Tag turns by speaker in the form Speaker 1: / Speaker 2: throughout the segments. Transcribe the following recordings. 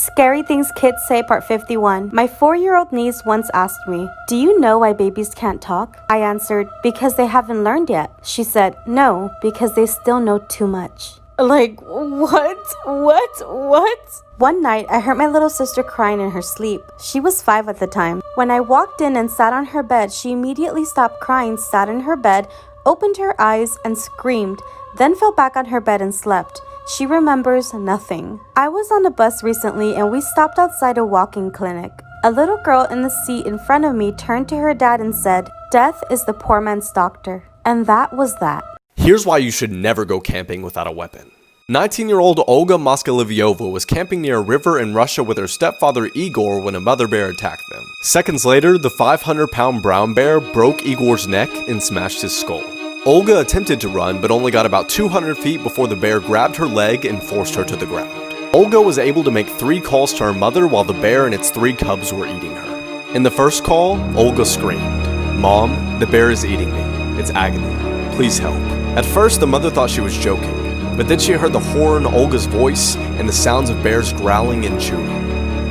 Speaker 1: Scary Things Kids Say Part 51. My 4-year-old niece once asked me, "Do you know why babies can't talk?" I answered, "Because they haven't learned yet." She said, "No, because they still know too much." Like, what? One night, I heard my little sister crying in her sleep. She was 5 at the time. When I walked in and sat on her bed, she immediately stopped crying, sat in her bed, opened her eyes, and screamed, then fell back on her bed and slept. She remembers nothing. I was on a bus recently and we stopped outside a walking clinic. A little girl in the seat in front of me turned to her dad and said, "Death is the poor man's doctor." And that was that.
Speaker 2: Here's why you should never go camping without a weapon. 19-year-old Olga Moskalivyova was camping near a river in Russia with her stepfather Igor when a mother bear attacked them. Seconds later, the 500-pound brown bear broke Igor's neck and smashed his skull. Olga attempted to run, but only got about 200 feet before the bear grabbed her leg and forced her to the ground. Olga was able to make 3 calls to her mother while the bear and its 3 cubs were eating her. In the first call, Olga screamed, "Mom, the bear is eating me. It's agony. Please help." At first, the mother thought she was joking, but then she heard the horror in Olga's voice and the sounds of bears growling and chewing.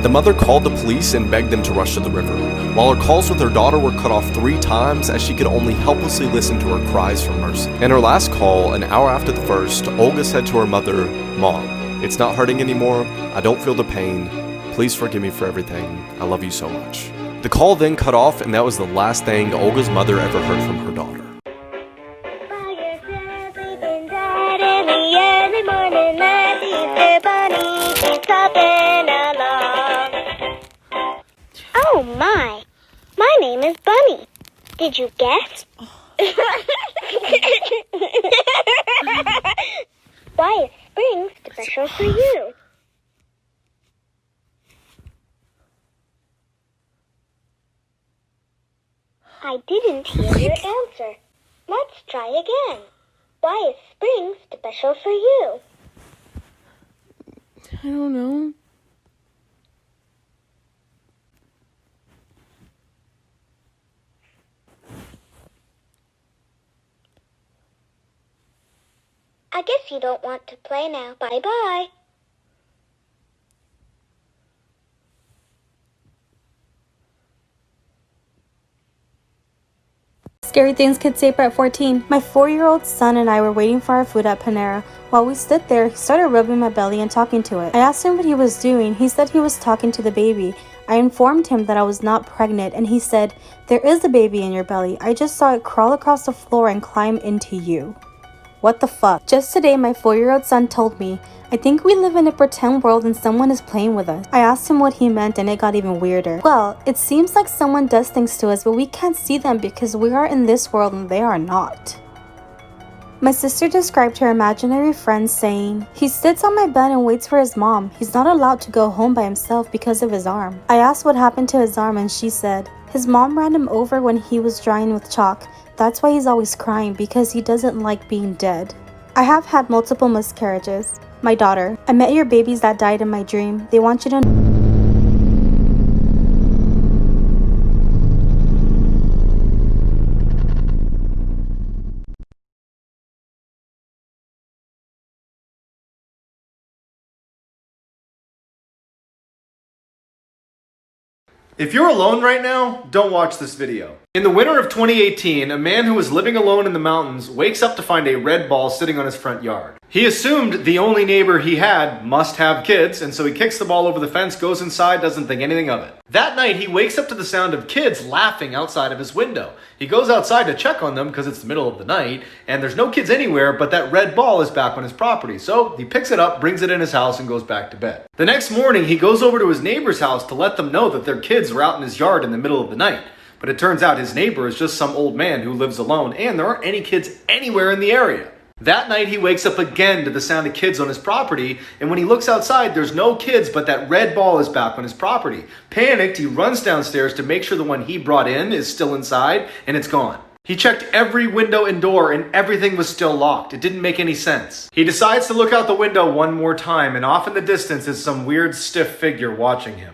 Speaker 2: The mother called the police and begged them to rush to the river, while her calls with her daughter were cut off 3 times as she could only helplessly listen to her cries for mercy. In her last call, an hour after the first, Olga said to her mother, "Mom, it's not hurting anymore. I don't feel the pain. Please forgive me for everything. I love you so much." The call then cut off, and that was the last thing Olga's mother ever heard from her daughter.
Speaker 3: Oh my name is Bunny. Did you guess? Why is spring special for you? I didn't hear your answer. Let's try again. Why is spring special for you?
Speaker 4: I don't know.
Speaker 3: I guess you don't want to play now. Bye-bye.
Speaker 1: Scary Things Kids Say Part 14. My 4-year-old son and I were waiting for our food at Panera. While we stood there, he started rubbing my belly and talking to it. I asked him what he was doing. He said he was talking to the baby. I informed him that I was not pregnant, and he said, "There is a baby in your belly. I just saw it crawl across the floor and climb into you." What the fuck? Just today, my 4-year-old son told me, "I think we live in a pretend world and someone is playing with us." I asked him what he meant and it got even weirder. Well, it seems like someone does things to us, but we can't see them because we are in this world and they are not. My sister described her imaginary friend saying, "He sits on my bed and waits for his mom. He's not allowed to go home by himself because of his arm." I asked what happened to his arm and she said, "His mom ran him over when he was drawing with chalk. That's why he's always crying, because he doesn't like being dead." I have had multiple miscarriages. My daughter, I met your babies that died in my dream. They want you to know.
Speaker 5: If you're alone right now, don't watch this video. In the winter of 2018, a man who was living alone in the mountains wakes up to find a red ball sitting on his front yard. He assumed the only neighbor he had must have kids, and so he kicks the ball over the fence, goes inside, doesn't think anything of it. That night, he wakes up to the sound of kids laughing outside of his window. He goes outside to check on them because it's the middle of the night, and there's no kids anywhere, but that red ball is back on his property. So he picks it up, brings it in his house, and goes back to bed. The next morning, he goes over to his neighbor's house to let them know that their kids were out in his yard in the middle of the night. But it turns out his neighbor is just some old man who lives alone, and there aren't any kids anywhere in the area. That night, he wakes up again to the sound of kids on his property, and when he looks outside, there's no kids, but that red ball is back on his property. Panicked, he runs downstairs to make sure the one he brought in is still inside, and it's gone. He checked every window and door, and everything was still locked. It didn't make any sense. He decides to look out the window one more time, and off in the distance is some weird, stiff figure watching him.